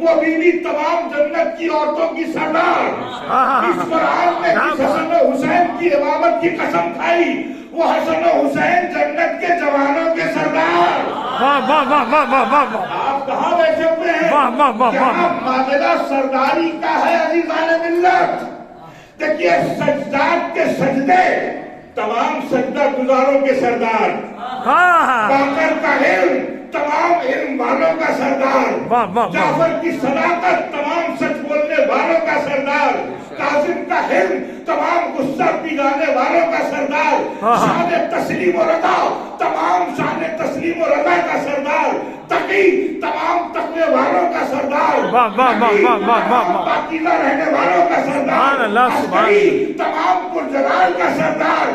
وہ بیوی تمام جنت کی عورتوں کی سردار. اس قرآن نے جس حسن و حسین کی امامت کی قسم کھائی وہ حسن و حسین جنت کے جوانوں کے سردار. آپ کہاں بیٹھے ہوئے ہیں؟ یہاں معاملہ سرداری کا ہے عزیزان ملت. دیکھیے سجدات کے سجدے تمام سجدہ گزاروں کے سردار. باقر کا علم تمام علم والوں کا سردار. جعفر کی صداقت تمام سچ بولنے والوں کا سردار. قاسم کا علم تمام غصہ پگانے والوں کا سردار. شان تسلیم و رضا تمام شان تسلیم و رضا کا سردار. تقی تمام تقوی والوں کا سردار. پاکیزہ رہنے والوں کا سردار. عسکری تمام پرجلال کا سردار.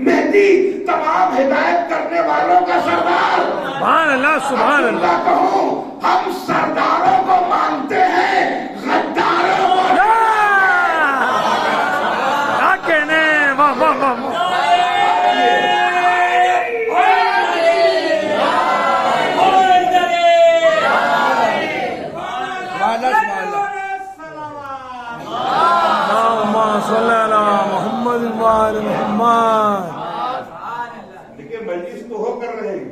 مہدی تمام ہدایت کرنے والوں کا سردار. سبحان اللہ سبحان اللہ. کہوں ہم سرداروں کو مانتے ہیں غداروں کو کیا کہنے. واہ واہ واہ. صلی اللہ محمد محمد. دیکھیے مجلس تو ہو کر رہے گی.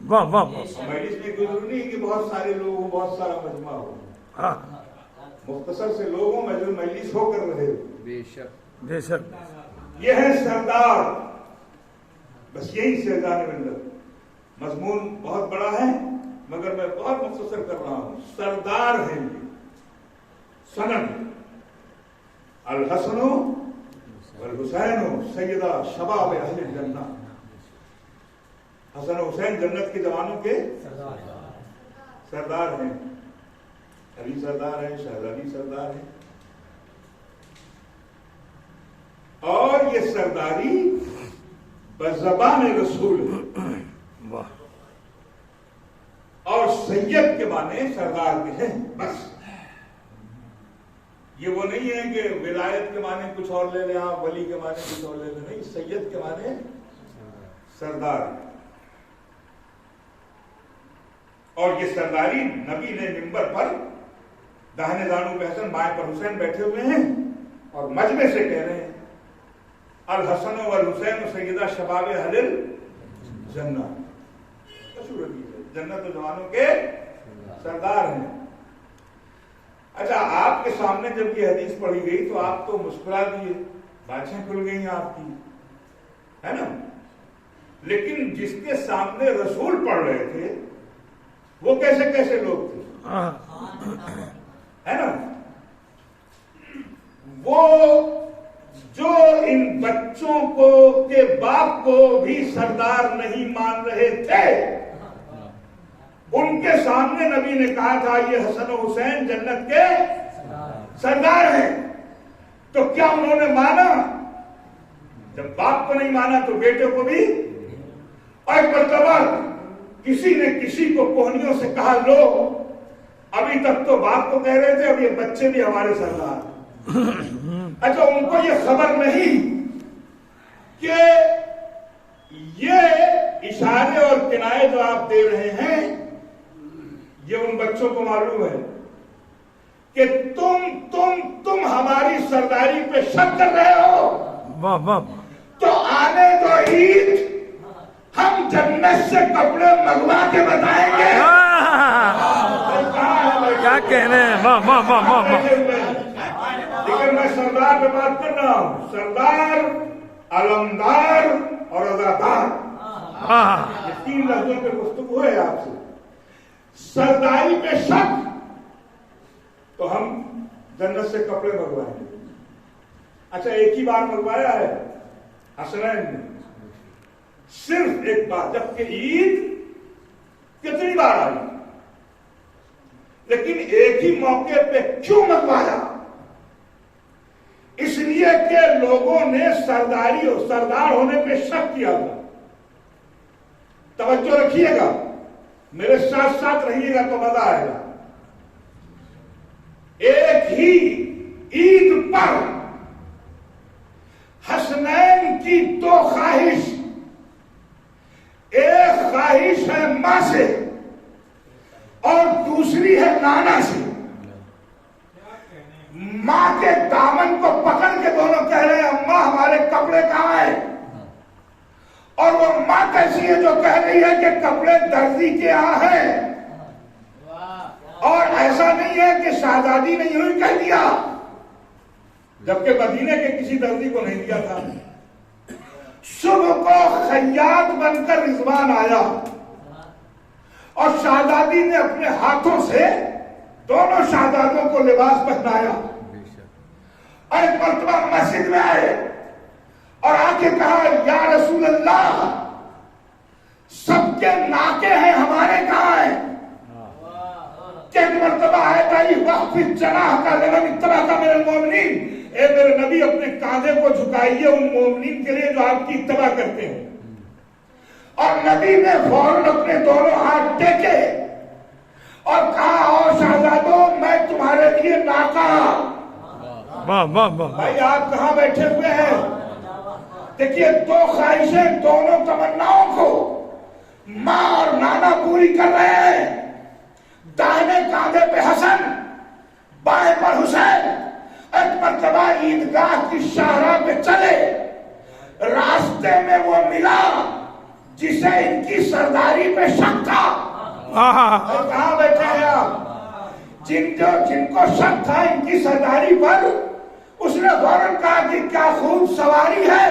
واہ واہ. مجلس میں کوئی ضروری نہیں کہ بہت سارے لوگ ہوں بہت سارا مجمع ہو. مختصر سے لوگ ہوں مجلس ہو کر رہے ہو. بے شک بے شک. یہ ہے سردار. بس یہی سردار ملت. مضمون بہت بڑا ہے مگر میں بہت مختصر کر رہا ہوں. سردار ہیں یہ. سند الحسن والحسین سیدہ شباب اہل الجنہ. حسن و حسین جنت کے جوانوں کے سردار ہیں. علی سردار ہیں, شہزادی سردار ہیں. اور یہ سرداری بزبان رسول ہے. اور سید کے معنی سردار کے ہیں. بس یہ وہ نہیں ہے کہ ولایت کے معنی کچھ اور لے لیں آپ, ولی کے معنی کچھ اور لے لیں. نہیں, سید کے معنی سردار. اور یہ سرداری نبی نے منبر پر داہنے دانوں پہ حسن بائیں پر حسین بیٹھے ہوئے ہیں اور مجمع سے کہہ رہے ہیں الحسن والحسین سیدہ شباب اہل الجنہ. جنت و جوانوں کے سردار ہیں. اچھا, آپ کے سامنے جب یہ حدیث پڑھی گئی تو آپ تو مسکرا دیے, باتیں کھل گئی آپ کی, ہے نا. لیکن جس کے سامنے رسول پڑھ رہے تھے وہ کیسے کیسے لوگ تھے, ہے نا. وہ جو ان بچوں کو کے باپ کو بھی سردار نہیں مان رہے تھے, ان کے سامنے نبی نے کہا تھا یہ حسن و حسین جنت کے سردار ہیں. تو کیا انہوں نے مانا؟ جب باپ کو نہیں مانا تو بیٹے کو بھی. اور ایک مرتبہ کسی نے کسی کو کوہنیوں سے کہا لو ابھی تک تو باپ کو کہہ رہے تھے, اب یہ بچے بھی ہمارے سردار. اچھا, ان کو یہ خبر نہیں کہ یہ اشارے اور کنائے جو آپ دے رہے ہیں یہ ان بچوں کو معلوم ہے کہ تم ہماری سرداری پہ شک کر رہے ہو. تو آنے دو عید, ہم جنت سے کپڑے منگوا کے بتائیں گے. کیا کہنے ہیں. لیکن میں سردار پہ بات کر رہا ہوں. سردار, علمدار اور عزادار, یہ تین لفظوں پہ گفتگو ہے آپ سے. سرداری پہ شک تو ہم جنت سے کپڑے منگوائیں گے. اچھا, ایک ہی بار منگوایا ہے حسنین نے, صرف ایک بار, جبکہ عید کتنی بار آئی, لیکن ایک ہی موقع پہ کیوں منگوایا؟ اس لیے کہ لوگوں نے سرداری اور سردار ہونے پہ شک کیا تھا. توجہ رکھیے گا, میرے ساتھ ساتھ رہیے گا تو مزہ آئے گا. ایک ہی عید پر حسنین کی دو خواہش, ایک خواہش ہے ماں سے اور دوسری ہے نانا سے. ماں کے دامن کو پکڑ کے دونوں کہہ رہے ہیں اماں ہمارے کپڑے کہاں ہیں؟ اور وہ ماں کیسی ہے جو کہہ رہی ہے کہ کپڑے درزی کے یہاں ہیں؟ اور ایسا نہیں ہے کہ شہزادی نے یوں ہی کہہ دیا، جبکہ مدینے کے کسی درزی کو نہیں دیا تھا۔ صبح کو خیاط بن کر رضوان آیا اور شہزادی نے اپنے ہاتھوں سے دونوں شہزادوں کو لباس پہنایا، اور ایک مرتبہ مسجد میں آئے اور آ کے کہا یا رسول اللہ سب کے ناکے ہیں ہمارے کہاں ہیں؟ کہ ایک مرتبہ آئے تھا وقف جناح کا لمن اتبعک من المؤمنین، اے میرے نبی اپنے کاندھے کو جھکائیے ان مومنین کے لیے جو آپ کی اتباع کرتے ہیں۔ اور نبی نے فوراً اپنے دونوں ہاتھ ٹیکے اور کہا او شہزادوں میں تمہارے لیے ناکا۔ بھائی آپ کہاں بیٹھے ہوئے ہیں؟ دیکھیے دو خواہشیں دونوں تمناؤں کو ماں اور نانا پوری کر رہے ہیں۔ دائیں کاندھے پہ حسن، بائیں پر حسین۔ ایک مرتبہ عیدگاہ کی شاہراہ پہ چلے، راستے میں وہ ملا جسے ان کی سرداری پہ شک تھا۔ اور کہاں بیٹھے ہیں آپ؟ جن کو شک تھا ان کی سرداری پر، اس نے فوراً کہا کہ کیا خوب سواری ہے۔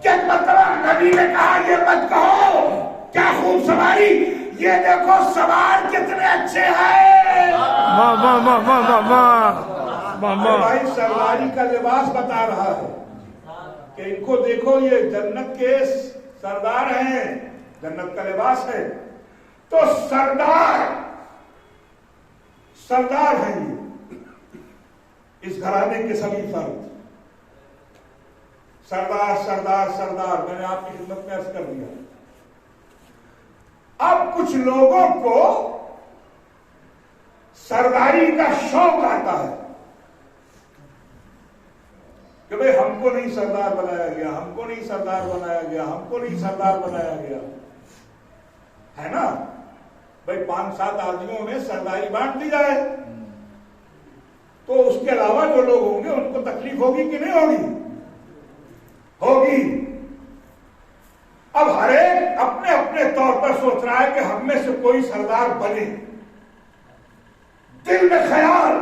کہ مرتبہ نبی نے کہا یہ مت کہو کیا خوب سواری، یہ دیکھو سوار کتنے اچھے ہیں۔ بھائی سرداری کا لباس بتا رہا ہے کہ ان کو دیکھو یہ جنت کے سردار ہیں، جنت کا لباس ہے۔ تو سردار ہیں یہ اس گھرانے کے سبھی فرد۔ سردار سردار سردار میں نے آپ کی خدمت میں عرض کر دیا۔ اب کچھ لوگوں کو سرداری کا شوق آتا ہے کہ بھئی ہم کو نہیں سردار بنایا گیا، ہم کو نہیں سردار بنایا گیا، ہم کو نہیں سردار بنایا گیا، ہے نا؟ بھئی 5-7 آدمیوں میں سرداری بانٹ دی جائے تو اس کے علاوہ جو لوگ ہوں گے ان کو تکلیف ہوگی کہ نہیں ہوگی؟ ہوگی۔ اب ہر ایک اپنے اپنے طور پر سوچ رہا ہے کہ ہم میں سے کوئی سردار بنے، دل میں خیال۔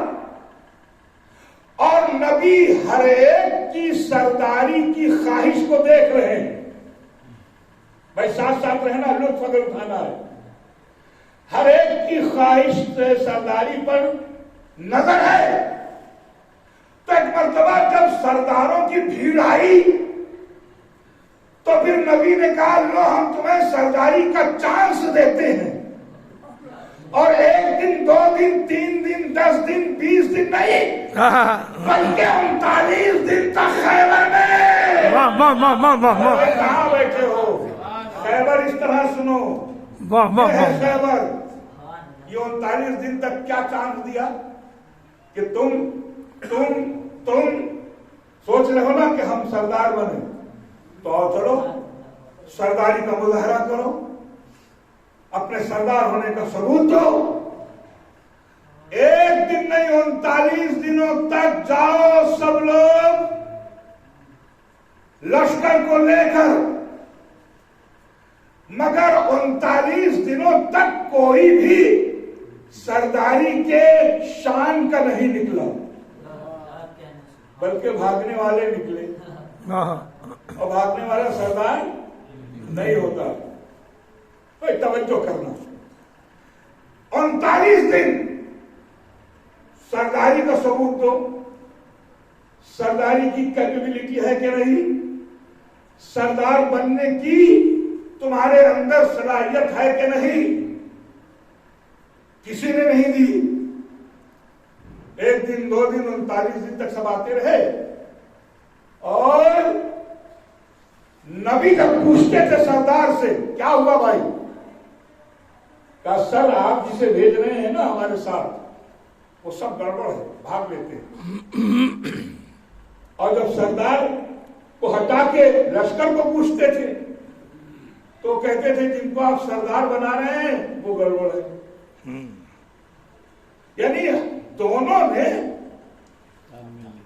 اور نبی ہر ایک کی سرداری کی خواہش کو دیکھ رہے ہیں۔ بھائی ساتھ ساتھ رہنا، لطف اگر اٹھانا ہے، ہر ایک کی خواہش سے سرداری پر نظر ہے۔ تو ایک مرتبہ جب سرداروں کی بھیڑ آئی تو پھر نبی نے کہا لو ہم تمہیں سرداری کا چانس دیتے ہیں، اور 1 دن 2 دن 3 دن 10 دن 20 دن نہیں بلکہ 39 دن تک خیبر میں۔ کہاں بیٹھے ہو؟ خیبر اس طرح سنو، خیبر یہ 39 دن تک کیا چانس دیا کہ تم سوچ رہے ہو نا کہ ہم سردار بنے، تو آؤ چلو سرداری کا مظاہرہ کرو، اپنے سردار ہونے کا ثبوت دو۔ 1 دن نہیں 39 دنوں تک جاؤ سب لوگ لشکر کو لے کر، مگر 39 دنوں تک کوئی بھی سرداری کے شان کا نہیں نکلا، بلکہ بھاگنے والے نکلے، اور بھاگنے والا سردار نہیں ہوتا۔ کوئی توجہ کرنا، 39 دن سرداری کا ثبوت دو، سرداری کی کیپیبلٹی ہے کہ نہیں، سردار بننے کی تمہارے اندر صلاحیت ہے کہ نہیں۔ کسی نے نہیں دی۔ 1 دن 2 دن 39 دن تک سب آتے رہے، اور نبی جب پوچھتے تھے سردار سے کیا ہوا بھائی، کہا سر آپ جسے بھیج رہے ہیں نا ہمارے ساتھ وہ سب گڑبڑ ہے، بھاگ لیتے ہیں۔ اور جب سردار کو ہٹا کے لشکر کو پوچھتے تھے تو کہتے تھے جن کو آپ سردار بنا رہے ہیں وہ گڑبڑ ہے۔ یعنی دونوں نے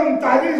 39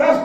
10